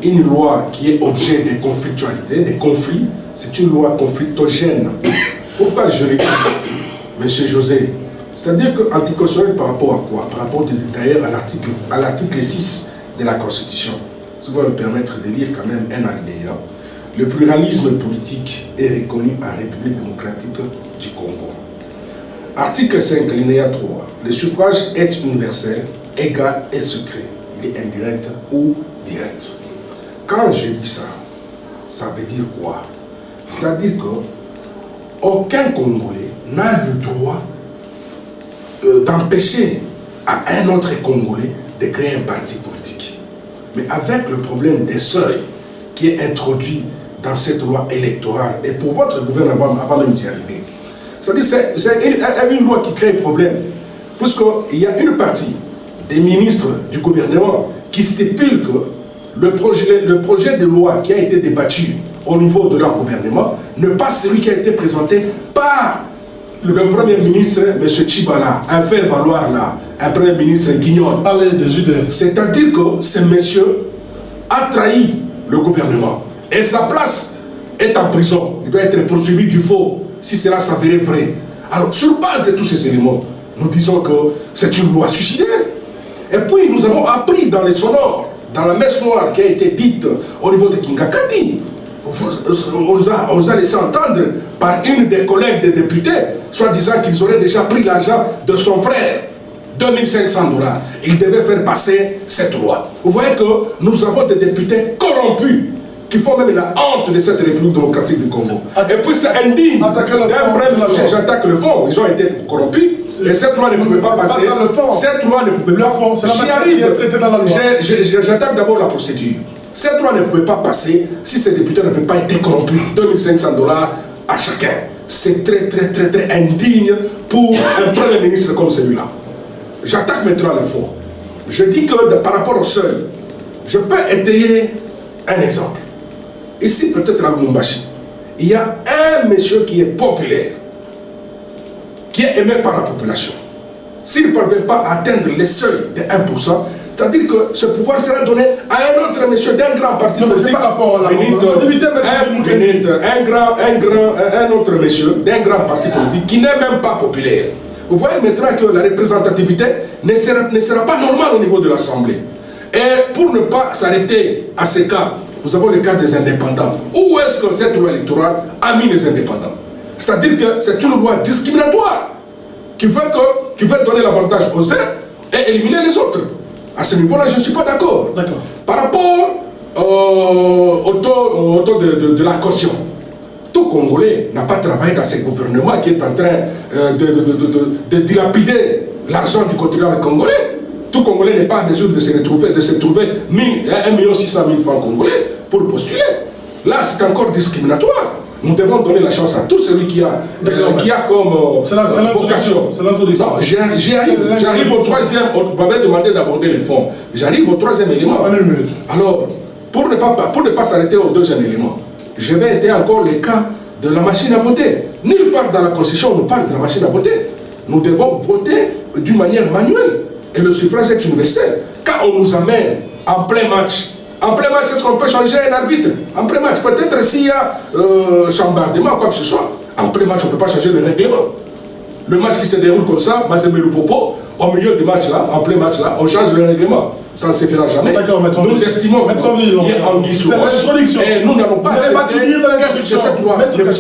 une loi qui est objet de conflictualité, des conflits, c'est une loi conflictogène. Pourquoi je l'ai dit, M. José? C'est-à-dire que anticonstitutionnel par rapport à quoi? Par rapport d'ailleurs à l'article 6 de la Constitution. Ça va me permettre de lire quand même un alinéa. Le pluralisme politique est reconnu en République démocratique du Congo. Article 5, alinéa 3. Le suffrage est universel, égal et secret. Il est indirect ou direct. Quand je dis ça, ça veut dire quoi? C'est-à-dire qu'aucun Congolais n'a le droit d'empêcher à un autre Congolais de créer un parti politique. Mais avec le problème des seuils qui est introduit dans cette loi électorale, et pour votre gouvernement avant même d'y arriver, c'est-à-dire c'est une loi qui crée un problème, puisqu'il y a une partie des ministres du gouvernement qui stipule que le projet de loi qui a été débattu au niveau de leur gouvernement n'est pas celui qui a été présenté par le Premier ministre, M. Tchibala, un fait valoir là, un Premier ministre Guignol. C'est-à-dire que ce monsieur a trahi le gouvernement et sa place est en prison. Il doit être poursuivi du faux si cela s'avérait vrai. Alors, sur base de tous ces éléments, nous disons que c'est une loi suicidaire. Et puis, nous avons appris dans les sonores, dans la messe noire qui a été dite au niveau de Kingakati, on nous a laissé entendre par une des collègues des députés, soit disant qu'ils auraient déjà pris l'argent de son frère, 2500 $. Ils devaient faire passer cette loi. Vous voyez que nous avons des députés corrompus qui font même la honte de cette République démocratique du Congo. Et puis c'est indigne d'un premier, j'attaque le fond, ils ont été corrompus, et cette loi ne pouvait pas passer. Cette loi ne pouvait pas passer. J'y arrive. J'attaque d'abord la procédure. Cette loi ne pouvait pas passer si ces députés n'avaient pas été corrompus. 2500 $ à chacun. C'est très indigne pour un Premier ministre comme celui-là. J'attaque maintenant le fond. Je dis que par rapport au seuil, je peux étayer un exemple. Ici, peut-être à Lumumbashi, il y a un monsieur qui est populaire, qui est aimé par la population. S'il ne parvient pas à atteindre les seuils de 1%, c'est-à-dire que ce pouvoir sera donné à un autre monsieur d'un grand parti politique. Par rapport à un autre monsieur d'un grand parti politique qui n'est même pas populaire. Vous voyez maintenant que la représentativité ne sera pas normale au niveau de l'Assemblée. Et pour ne pas s'arrêter à ces cas, nous avons le cas des indépendants. Où est-ce que cette loi électorale a mis les indépendants? C'est-à-dire que c'est une loi discriminatoire qui veut donner l'avantage aux uns et éliminer les autres. À ce niveau-là, je ne suis pas d'accord. Par rapport au taux de la caution, tout Congolais n'a pas travaillé dans ce gouvernement qui est en train de dilapider l'argent du contribuable congolais. Tout Congolais n'est pas en mesure de se trouver 1 600 000 francs congolais pour postuler. Là, c'est encore discriminatoire. Nous devons donner la chance à tout celui qui a comme vocation. Non, j'arrive au troisième. Vous m'avez demandé d'aborder les fonds. J'arrive au troisième élément. Alors, pour ne pas s'arrêter au deuxième élément, je vais aider encore le cas de la machine à voter. Nulle part dans la Constitution, on nous parle de la machine à voter. Nous devons voter d'une manière manuelle. Et le suffrage est universel. Quand on nous amène en plein match, est-ce qu'on peut changer un arbitre? En plein match, peut-être s'il y a chambardement, quoi que ce soit, en plein match, on ne peut pas changer le règlement. Le match qui se déroule comme ça, Mazembe Lupopo, au milieu du match là, en plein match là, on change le règlement. Ça ne se fera jamais. Nous estimons qu'il y a anguille sous roche. Et nous n'allons pas accepter qu'est-ce que cette loi.